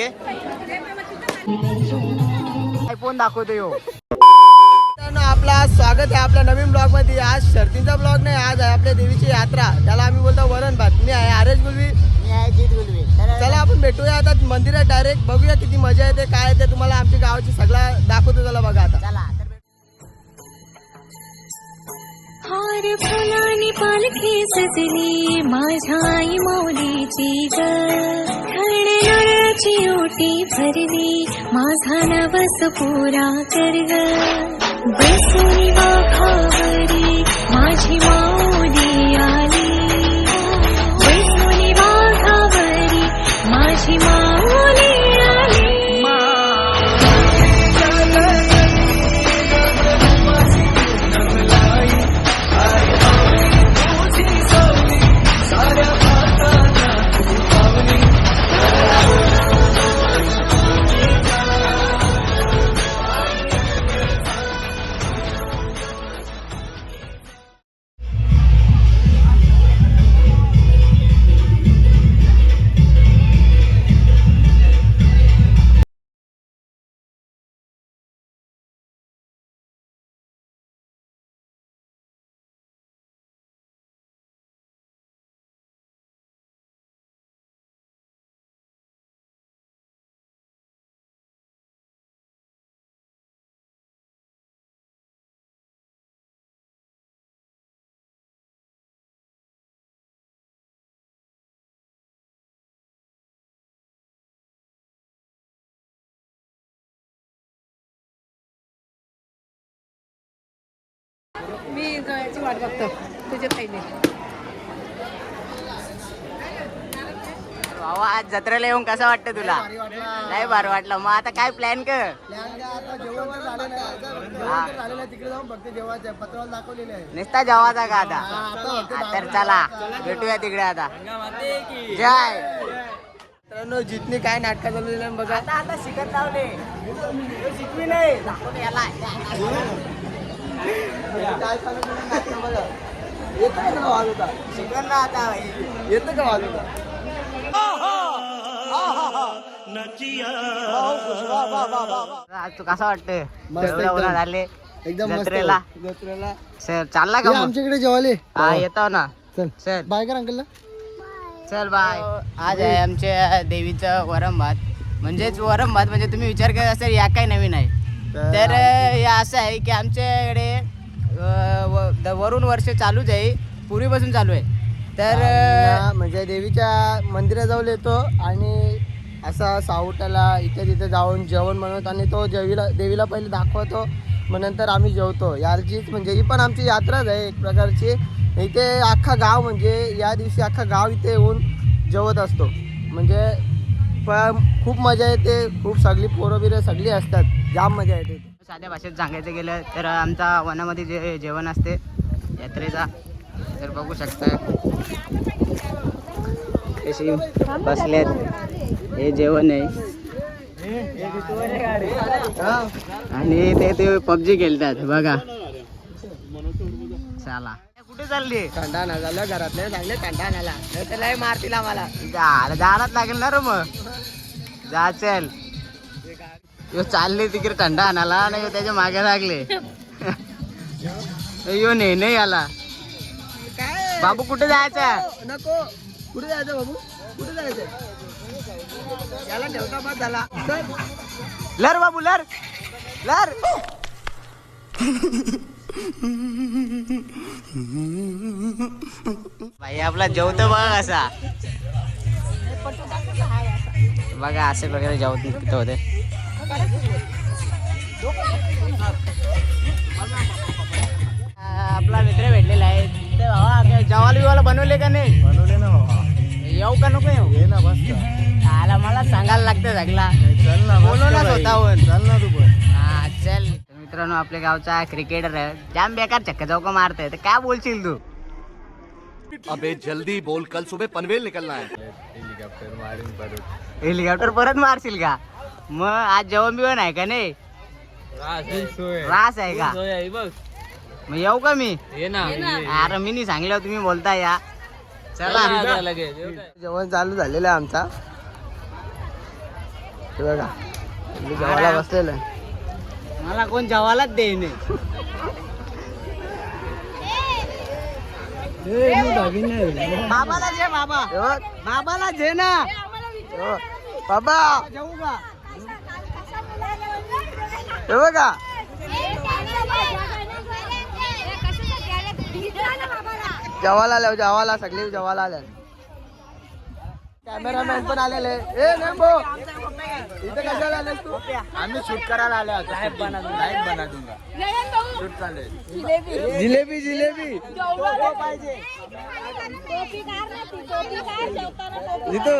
Okay iPhone दाखवतो यो. आपला स्वागत आहे आपल्या नवीन ब्लॉग मध्ये. आज शर्तीचा ब्लॉग नाही, आज आहे आपल्या देवीची यात्रा. त्याला आम्ही बोलतो वरण भात. मी आहे आरेश गुलवी, मी आहे जीत गुलवी. चला आपण भेटूया आता मंदिरात डायरेक्ट. बघूया किती मजा येते, काय येते. तुम्हाला आमच्या गावाची सगळा दाखवतो. चला बघा आता. चला हार फुलांनी पालखी सजली माझ्या आई माऊलीची ग. घरणे नारळाची ओटी भरली माझा नवस पुरा कर ग. बसुनी वाघावरी माझी माऊली आली. बसुनी वाघावरी माझी माऊली आली. मी जयाची वाट बघतो तुझे पहिले. भावा आज जत्रेला येऊन कसं वाटतं तुला? नाही बरं वाटलं. मग आता काय प्लॅन कर? तिकडे जाऊन फक्त जेवायचं पत्राला दाखवलेले आहे. नुसता जेवायचा का आता? तर चला भेटूया तिकडे आता. जय. मित्रांनो जितनी काय नाटकं चालवलेली आहे बघा. आता शिकत लावले शिकवी नाही दाखवून याला. काय चालवलेलं नाटकं बघा. येतं का तुला वाजवता? शिकवण ना आता. येतं का वाजवता? आज तू कसं वाटतं? मस्त एकदम. झाले एकदम मस्त. जत्रेला जत्रेला सर चालला का मग? आमच्याकडे जेवाले. हा येतो ना. चल चल बाय कर अंकलला. चल बाय. आज आहे आमच्या देवीचं वरम भात. म्हणजेच वरम भात म्हणजे तुम्ही विचार करत असेल या काय नवीन आहे. तर हे असं आहे की आमच्याकडे वरून वर्ष चालूच आहे, पूर्वीपासून चालू आहे. तर म्हणजे देवीच्या मंदिराजवळ येतो आणि असा सावटाला इथे तिथे जाऊन जेवण बनवतो आणि तो देवीला पहिले दाखवतो. मग नंतर आम्ही जेवतो. याचीच म्हणजे ही पण आमची यात्राच आहे एक प्रकारची. इथे अख्खा गाव म्हणजे या दिवशी अख्खा गाव इथे येऊन जेवत असतो. म्हणजे पण खूप मजा येते. खूप सगळी पोरं बिरं सगळी असतात. जाम मजा येते. साध्या भाषेत सांगायचं गेलं तर आमचा वनामध्ये जे जेवण असते यात्रेचा, तर बघू शकता कशी बसल्यात. हे जेवण आहे आणि ते पबजी खेळतात बघा. चला कुठे चालली? थंडा ना झालं घरातले चांगले थंडा नाला त्याला मारतील आम्हाला. जायलाच लागेल ना रे. मग जा चल. यो चालले तिकडे थंडा आणायला नाही त्याच्या मागे लागले. यो नाही आला. काय बाबू कुठे जायचं? नको. कुठे जायचं बाबू? कुठे जायचं? याला ठेवता बाद झाला. लर बाबू लर लर. भाई आपला जेवतो बघा कसा. बघा असे वगैरे जेवत किती होते. आपला मित्र भेटलेला आहे. ते भावा जेवायला बिवाला बनवले का नाही? बनवले ना बाबा. येऊ का नको येऊ? ये ना बस. आला मला सांगायला लागतं सगळा. चल ना बोलू ना स्वतःहून. चल ना तू पण. हा चल. मित्रांनो आपल्या गावचा क्रिकेटर आहे. जाम बेकार चक्का चौका मारतोय. तर काय बोलशील तू? अबे जल्दी बोल, कल सुबह पनवेल निकलना है. हेलिकॉप्टर परत मारशील का? मग आज जेवण बिवण आहे का नाही? रास आहे का? मग येऊ का मी? अरे मी नाही सांगल्यावर तुम्ही बोलता या. चला जेवण चालू झालेलं आहे आमचा. हे बघा मी जेवायला बसलेलं आहे. मला कोण जेवायलाच देईन. बाबाला जे बाबा, हे बघ, बाबाला जे ना. हे बघ. बाबा जाऊ का? हे बघा जेवायला आल्या जेवायला सगळे जेवायला आल्या. कॅमेरामॅन पण आलेले. ए नेमो इथे कशाला आलेस तू? आम्ही शूट करायला आलो होतो. साहेब बना दूंगा. शूट चालू आहे. जिलेबी जिलेबी इथं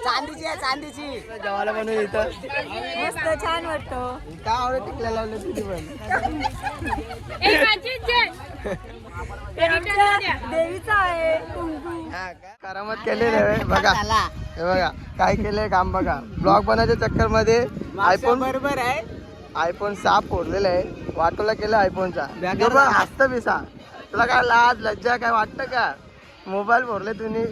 चांदीची आहे, चांदीची. जेवायला बनवून इथं मस्त छान वाटतो. काय आवडत टिकल्या लावलं तुझी पण देवीचा आहे. करामत केलेलं आहे बघा. झाला. हे बघा काय केलंय काम बघा. ब्लॉग बनायच्या चक्कर मध्ये आयफोन बरोबर आहे. आयफोन 6 फोडलेला आहे. वाटोला केलं आयफोनचा. बॅगा बघ हसत बिसा. तुला काय लाज लज्जा काय वाटतं का? मोबाईल फोडले तुम्ही.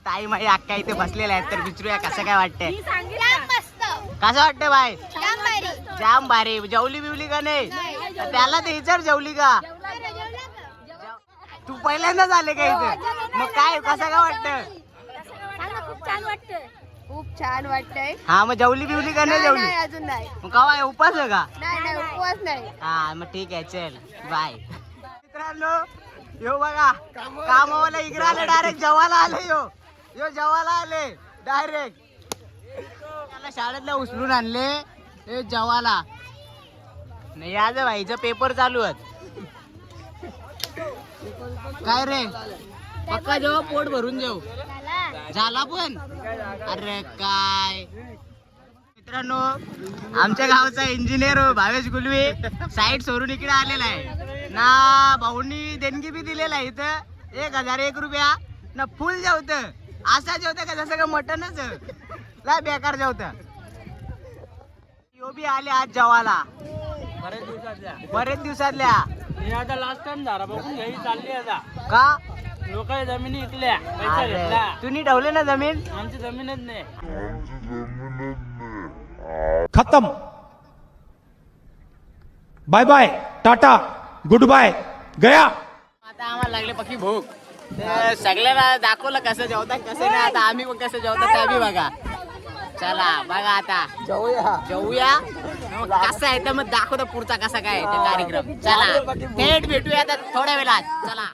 ताई माई अक्का इथे बसलेल्या आहेत तर विचारूया कसं काय वाटतंय. कसं वाटतंय बाय? जाम भारी. जेवली बिवली का नाही? त्याला ते विचार जेवली का? तू पहिल्यांदाच आले का इथे? मग काय कसं काय वाटतं? खूप छान वाटतंय. हा मग जेवली बिवली का नाही जेवली? अजून नाही. मग काय उपास आहे का? नाही उपवास नाही. हा मग ठीक आहे चल बाय. मित्रांनो यो बघा कामावाला इकडे आले डायरेक्ट जेवायला आले. यो जेवायला आले डायरेक्ट. त्याला शाळेतल्या उचलून आणले हे जेवायला. नाही आज भाईचा पेपर चालू आहेत. काय रे पक्का जेव्हा पोट भरून जेव झाला पण. अरे काय मित्रांनो आमच्या गावचा इंजिनियर भावेश गुलवे साईड सोडून इकडे आलेला आहे ना. भाऊनी देणगी बी दिलेला आहे इथं 1001 रुपया ना. फुल जेवत असा जेवत का जसं का मटनच लय बेकार जेवत. यो बी आले आज जेवायला बरेच दिवसातल्या. आता लास्ट टाइम झाला बघून घ्यायची चालली आता. का लोक जमिनी विकल्या पैसा घेतला. तुम्ही ठेवले ना जमीन? आमची जमीनच नाही. खत्म. Bye bye tata good bye गया. आता आम्हाला लागले पक्की भूक. तर सगळ्यांना दाखवलं कसं जेवतात कसं नाही. आता आम्ही पण कसं जेवतात ते आम्ही बघा. चला बघा आता जेवूया. मग कसं आहे तर मग दाखवतो पुढचा कसा काय ते कार्यक्रम. चला थेट भेटूया आता थोड्या वेळात. चला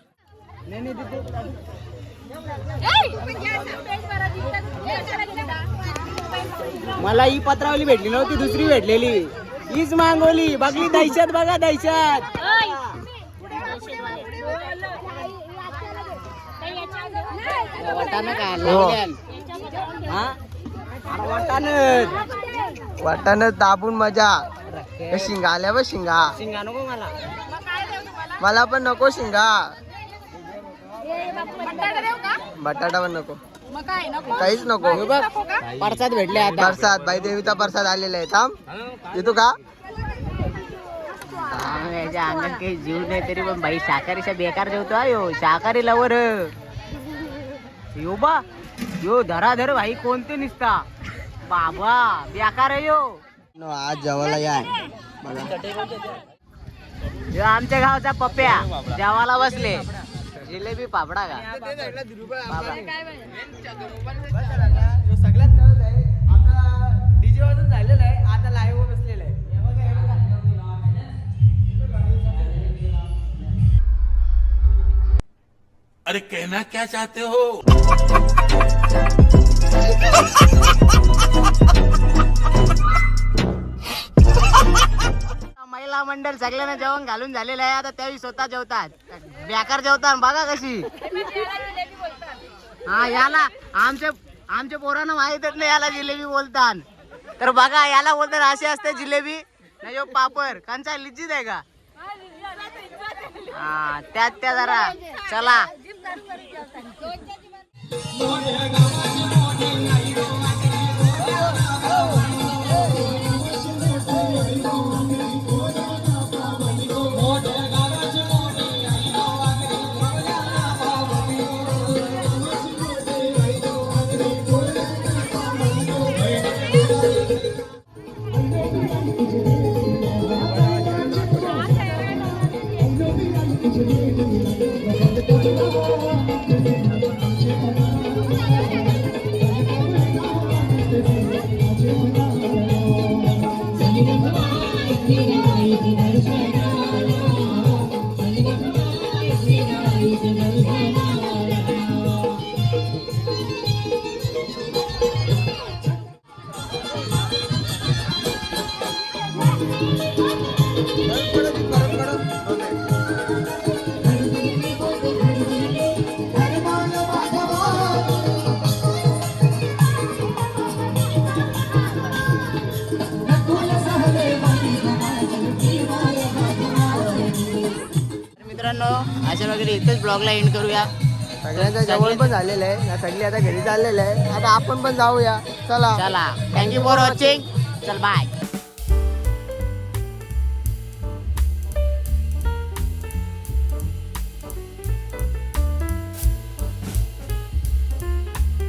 मला ही पत्रावली भेटली नव्हती दुसरी भेटलेली. हीच मागवली बघली. दहशत बघा दहशत. वाटाणं काय लावल्यान? हा? अरे वाटाणं वाटाणं दाबून मजा. हे शिंगा आल्या बघ शिंगा. शिंगा नको मला. मला पण नको शिंगा. बटाटा पण नको. काहीच नको. परसाद भेटले आता. प्रसाद बाई देवीचा प्रसाद आलेला आहे. थांब येतो का? याच्या अंगात काही जीव नाही तरी पण बाई शाकाहारीच्या बेकार जेवतो हा यो. शाकाहारी लवर यो बा यो धराधर भाई कोणते निसता बाबा बेकार आहे यो. आज जेवायला या बघा. यो आमच्या गावचा पप्प्या जेवायला बसले. जिलेबी पापडा का बाबा. सगळ्यात गरज आहे. आता डीजे वाजून झालेलं आहे. आता लाईव्ह बसलेलं आहे. अरे कहना क्या चाहते हो? महिला मंडळ सगळ्यांना जेवण घालून झालेलं आहे. आता त्यावेळी स्वतः जेवतात. बेकार जेवतात बघा कशी. हा याला आमच्या पोरांना माहितच नाही याला जिलेबी बोलतात. तर बघा याला बोलतात असे असते जिलेबी नाही जो पापड. कांचा लिज्जीत आहे का? हा त्यात त्या जरा चला. मित्रांनो अशा वगैरे इथेच ब्लॉगला एंड करूया. सगळ्यांचं जेवण पण झालेलं आहे ना, सगळी आता घरी चाललेलं आहे. आता आपण पण जाऊया. चला चला थँक्यू फॉर वॉचिंग. चल बाय.